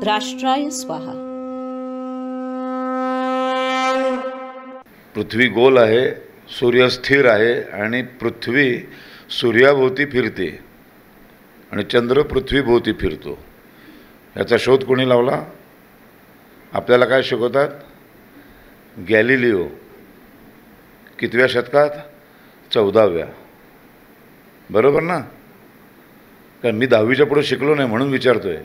राष्ट्राय स्वाहा. पृथ्वी गोल आहे, सूर्य स्थिर आहे आणि पृथ्वी सूर्याभोवती फिरते आणि चंद्र पृथ्वीभोवती फिरतो. याचा शोध कोणी लावला? आपल्याला काय शिकवतात? गॅलिलिओ. कितव्या शतकात? 14व्या. बरोबर ना? कारण मी 10वीच्या पुढे शिकलो नाही म्हणून विचारतोय.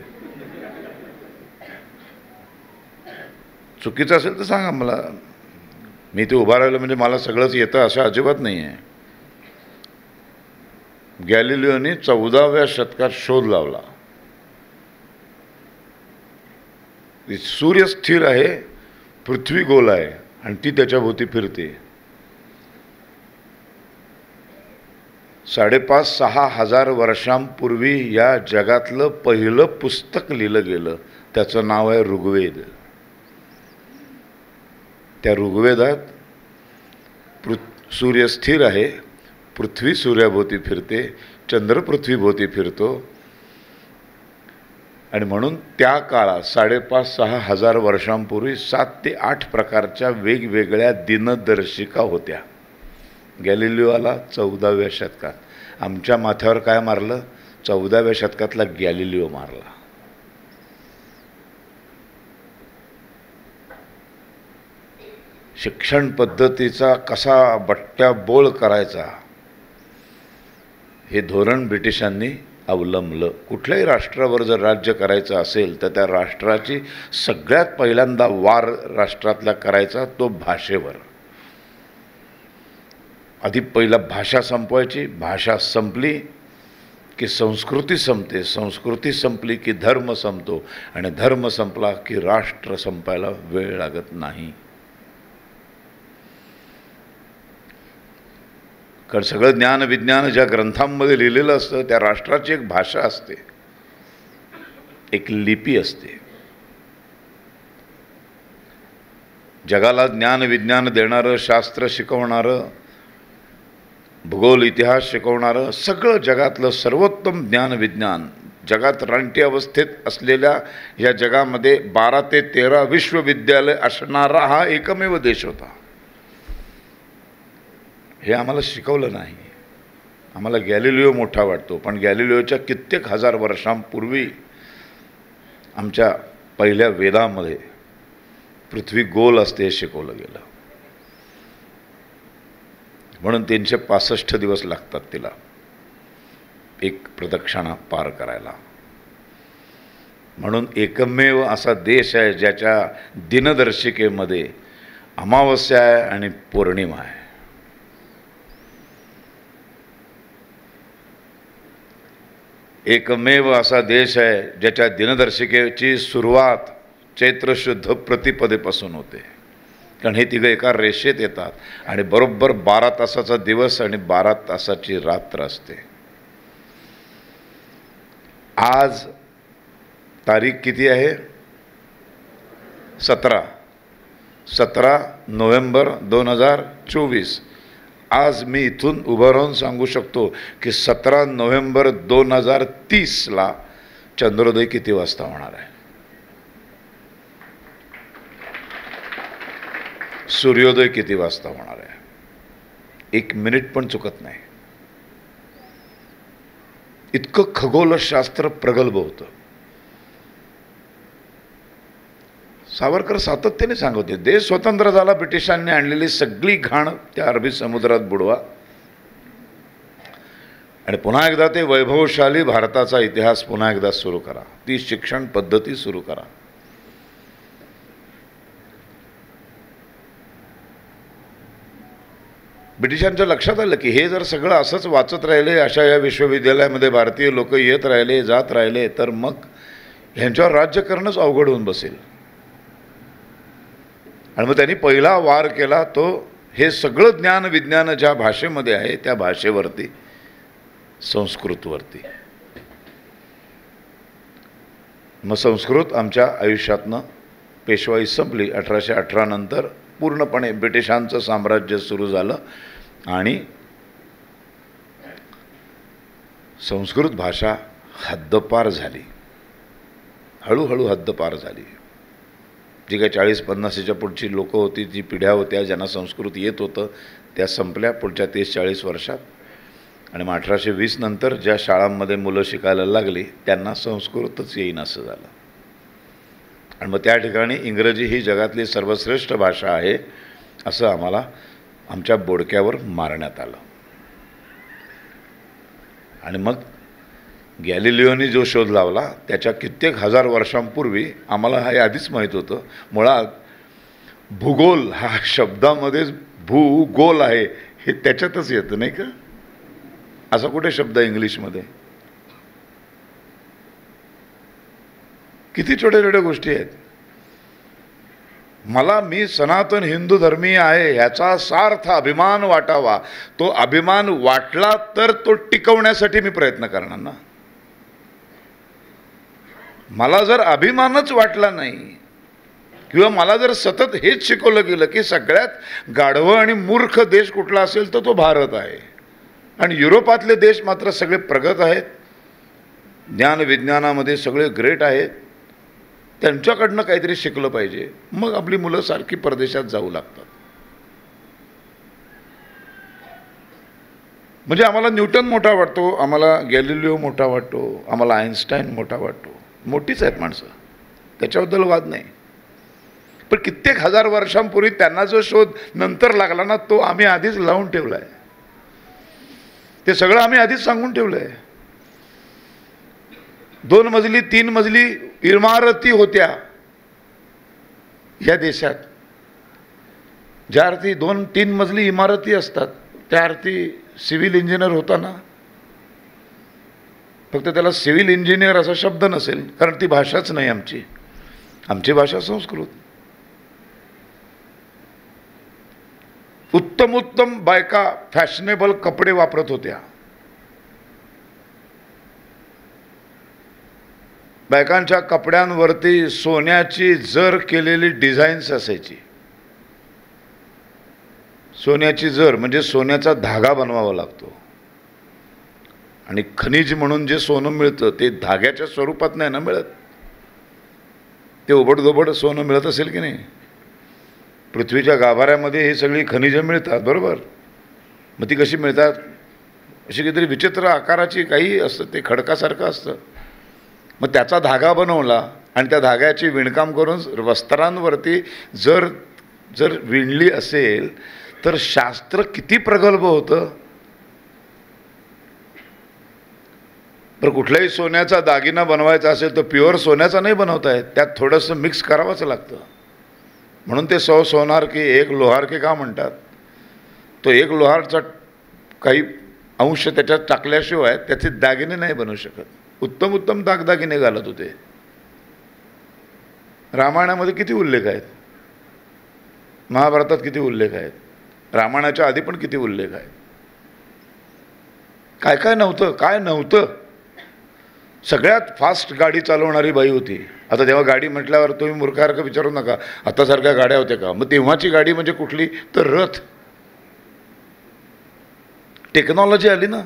चुकीचं असेल तर सांगा मला. मी ते उभा राहिलं म्हणजे मला सगळंच येतं असं अजिबात नाही आहे. गॅलिलिओने 14व्या शतकात शोध लावला. सूर्य स्थिर आहे, पृथ्वी गोल आहे आणि ती त्याच्याभोवती फिरते. 5,500-6 हजार वर्षांपूर्वी या जगातलं पहिलं पुस्तक लिहिलं गेलं. त्याचं नाव आहे ऋग्वेद. त्या ऋग्वेदात सूर्य स्थिर आहे, पृथ्वी सूर्याभोवती फिरते, चंद्र पृथ्वीभोवती फिरतो आणि म्हणून त्या काळात 5,500-6 हजार वर्षांपूर्वी 7 ते 8 प्रकारच्या वेगवेगळ्या दिनदर्शिका होत्या. गॅलिलिओ आला 14व्या शतकात. आमच्या माथ्यावर काय मारलं? 14व्या शतकातला गॅलिलिओ मारला. शिक्षण पद्धतीचा कसा बट्ट्याबोळ करायचा हे धोरण ब्रिटिशांनी अवलंबलं. कुठल्याही राष्ट्रावर जर राज्य करायचं असेल तर त्या राष्ट्राची सगळ्यात पहिल्यांदा वार राष्ट्रातला करायचा तो भाषेवर. आधी पहिला भाषा संपवायची. भाषा संपली की संस्कृती संपते, संस्कृती संपली की धर्म संपतो आणि धर्म संपला की राष्ट्र संपायला वेळ लागत नाही. कारण सगळं ज्ञान विज्ञान ज्या ग्रंथांमध्ये लिहिलेलं असतं त्या राष्ट्राची एक भाषा असते, एक लिपी असते. जगाला ज्ञान विज्ञान देणारं, शास्त्र शिकवणारं, भूगोल इतिहास शिकवणारं, सगळं जगातलं सर्वोत्तम ज्ञान विज्ञान जगात रानटी अवस्थेत असलेल्या या जगामध्ये 12 ते 13 विश्वविद्यालय असणारा हा एकमेव देश होता. हे आम्हाला शिकवलं नाही. आम्हाला गॅलिलिओ मोठा वाटतो, पण गॅलिलिओच्या कित्येक हजार वर्षांपूर्वी आमच्या पहिल्या वेदामध्ये पृथ्वी गोल असते हे शिकवलं गेलं. म्हणून 365 दिवस लागतात तिला एक प्रदक्षिणा पार करायला. म्हणून एकमेव असा देश आहे ज्याच्या दिनदर्शिकेमध्ये अमावस्या आहे आणि पौर्णिमा आहे. एकमेव असा देश आहे ज्याच्या दिनदर्शिकेची सुरुवात चैत्र शुद्ध प्रतिपदेपासून होते. कारण हे तिघं एका रेषेत येतात आणि बरोबर 12 तासाचा दिवस आणि 12 तासाची रात्र असते. आज तारीख किती आहे? 17 नोव्हेंबर 2024. आज मी इथून उभं राहून सांगू शकतो की 17 नोव्हेंबर 2030ला चंद्रोदय किती वाजता होणार आहे, सूर्योदय किती वाजता होणार आहे. 1 मिनिट पण चुकत नाही. इतकं खगोलशास्त्र प्रगल्भ होतं. सावरकर सातत्याने सांगत होते, देश स्वतंत्र झाला, ब्रिटिशांनी आणलेली सगळी घाण त्या अरबी समुद्रात बुडवा आणि पुन्हा एकदा ते वैभवशाली भारताचा इतिहास पुन्हा एकदा सुरू करा. ती शिक्षण पद्धती सुरू करा. ब्रिटिशांच्या लक्षात आलं की हे जर सगळं असंच वाचत राहिले, अशा या विश्वविद्यालयामध्ये भारतीय लोक येत राहिले, जात राहिले, तर मग ह्यांच्यावर राज्य करणंच अवघड होऊन बसेल. आणि मग त्यांनी पहिला वार केला तो हे सगळं ज्ञान विज्ञान ज्या भाषेमध्ये आहे त्या भाषेवरती, संस्कृतवरती. मग संस्कृत आमच्या आयुष्यातनं पेशवाई संपली. 1818 नंतर पूर्णपणे ब्रिटिशांचं साम्राज्य सुरू झालं आणि संस्कृत भाषा हद्दपार झाली. हळूहळू हद्दपार झाली. जी काही 40-50च्या पुढची लोकं होती, जी पिढ्या होत्या ज्यांना संस्कृत येत होतं, त्या संपल्या पुढच्या 30-40 वर्षात. आणि मग 1820 नंतर ज्या शाळांमध्ये मुलं शिकायला लागली त्यांना संस्कृतच येईन असं झालं. आणि मग त्या ठिकाणी इंग्रजी ही जगातली सर्वश्रेष्ठ भाषा आहे असं आम्हाला आमच्या बोडक्यावर मारण्यात आलं. आणि मग गॅलिलिओनी जो शोध लावला त्याच्या कित्येक हजार वर्षांपूर्वी आम्हाला हे आधीच माहीत होतं. मुळात भूगोल हा शब्दामध्येच भूगोल आहे हे त्याच्यातच येतं नाही का. असा कुठे शब्द आहे इंग्लिशमध्ये. किती छोट्या छोट्या गोष्टी आहेत. मी सनातन हिंदू धर्मीय आहे ह्याचा सार्थ अभिमान वाटावा. तो अभिमान वाटला तर तो टिकवण्यासाठी मी प्रयत्न करणार ना. मला जर अभिमानच वाटला नाही किंवा मला जर सतत हेच शिकवलं गेलं की सगळ्यात गाढवं आणि मूर्ख देश कुठला असेल तर तो भारत आहे आणि युरोपातले देश मात्र सगळे प्रगत आहेत, ज्ञान विज्ञानामध्ये सगळे ग्रेट आहेत, त्यांच्याकडनं काहीतरी शिकलं पाहिजे, मग आपली मुलं सारखी परदेशात जाऊ लागतात. म्हणजे आम्हाला न्यूटन मोठा वाटतो, आम्हाला गॅलिलिओ मोठा वाटतो, आम्हाला आईन्स्टाईन मोठा वाटतो. मोठीच आहेत माणसं, त्याच्याबद्दल वाद नाही. पण कित्येक हजार वर्षांपूर्वी त्यांना जो शोध नंतर लागला ना तो आम्ही आधीच लावून ठेवला आहे. ते सगळं आम्ही आधीच सांगून ठेवलं आहे. 2 मजली 3 मजली इमारती होत्या या देशात. ज्या अर्थी 2-3 मजली इमारती असतात त्या अर्थी सिव्हिल इंजिनियर होता ना. फक्त त्याला सिव्हिल इंजिनियर असा शब्द नसेल कारण ती भाषाच नाही आमची. आमची भाषा संस्कृत. उत्तम उत्तम बायका फॅशनेबल कपडे वापरत होत्या. बायकांच्या कपड्यांवरती सोन्याची जर केलेली डिझाईन्स असायची. सोन्याची जर म्हणजे सोन्याचा धागा बनवावा लागतो आणि खनिज म्हणून जे सोनं मिळतं ते धाग्याच्या स्वरूपात नाही ना मिळत. ते ओबडधोबड सोनं मिळत असेल की नाही. पृथ्वीच्या गाभाऱ्यामध्ये ही सगळी खनिजं मिळतात बरोबर. मग ती कशी मिळतात. अशी काहीतरी विचित्र आकाराची काही असतं, ते खडकासारखं असतं. मग त्याचा धागा बनवला आणि त्या धाग्याची विणकाम करून वस्त्रांवरती जर जर विणली असेल तर शास्त्र किती प्रगल्भ होतं. तर कुठल्याही सोन्याचा दागिना बनवायचा असेल तर प्युअर सोन्याचा नाही बनवता येत, त्यात थोडंसं मिक्स करावंच लागतं. म्हणून ते 100 सोनार की 1 लोहार की का म्हणतात. तो 1 लोहारचा काही अंश त्याच्यात टाकल्याशिवाय त्याचे दागिने नाही बनवू शकत. उत्तम उत्तम दागदागिने घालत होते. रामायणामध्ये किती उल्लेख आहेत, महाभारतात किती उल्लेख आहेत, रामायणाच्या आधी पण किती उल्लेख आहेत. काय काय नव्हतं, काय नव्हतं. सगळ्यात फास्ट गाडी चालवणारी बाई होती. आता तेव्हा गाडी म्हटल्यावर तुम्ही मूर्खासारखं विचारू नका आतासारख्या गाड्या होत्या का. मग तेव्हाची गाडी म्हणजे कुठली तर रथ. टेक्नॉलॉजी आली ना.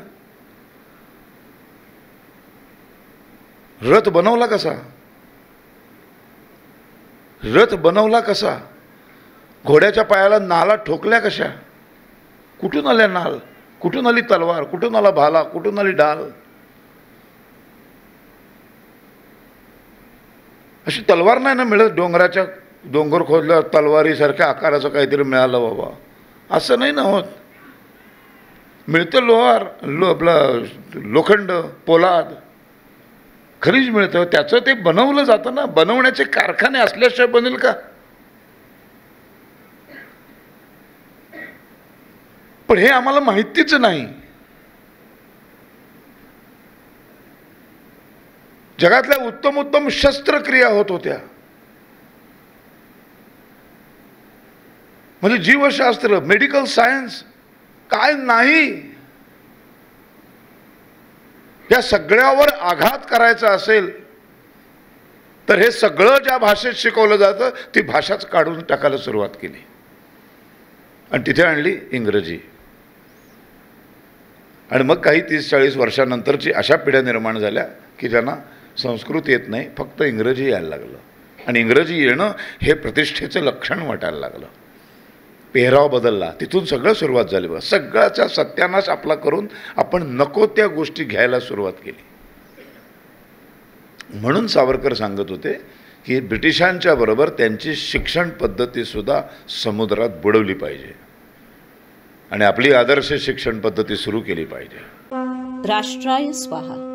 रथ बनवला कसा, रथ बनवला कसा. घोड्याच्या पायाला नाला ठोकल्या कशा, कुठून आल्या नाल, कुठून आली तलवार, कुठून आला भाला, कुठून आली ढाल. अशी तलवार नाही ना मिळत. डोंगराच्या डोंगर खोदल्यावर तलवारीसारख्या आकाराचं काहीतरी मिळालं बाबा असं नाही ना होत. मिळतं लोहार, आपला लोखंड, पोलाद, खनिज मिळतं, त्याचं ते बनवलं जातं ना. बनवण्याचे कारखाने असल्याशिवाय बनेल का. पण हे आम्हाला माहितीच नाही. जगातल्या उत्तम उत्तम शस्त्रक्रिया होत होत्या. म्हणजे जीवशास्त्र, मेडिकल सायन्स काय नाही. या सगळ्यावर आघात करायचा असेल तर हे सगळं ज्या भाषेत शिकवलं जातं ती भाषाच काढून टाकायला सुरुवात केली आणि तिथे आणली इंग्रजी. आणि मग काही 30-40 वर्षानंतरची अशा पिढ्या निर्माण झाल्या की ज्यांना संस्कृत येत नाही, फक्त इंग्रजी यायला लागलं. आणि इंग्रजी येणं हे प्रतिष्ठेचं लक्षण वाटायला लागलं. पेहराव बदलला, तिथून सगळं सुरुवात झाली. बघा, सगळ्याचा सत्यानाश आपला करून आपण नको त्या गोष्टी घ्यायला सुरुवात केली. म्हणून सावरकर सांगत होते की ब्रिटिशांच्या बरोबर त्यांची शिक्षण पद्धतीसुद्धा समुद्रात बुडवली पाहिजे आणि आपली आदर्श शिक्षण पद्धती सुरू केली पाहिजे. राष्ट्राय स्वाहा.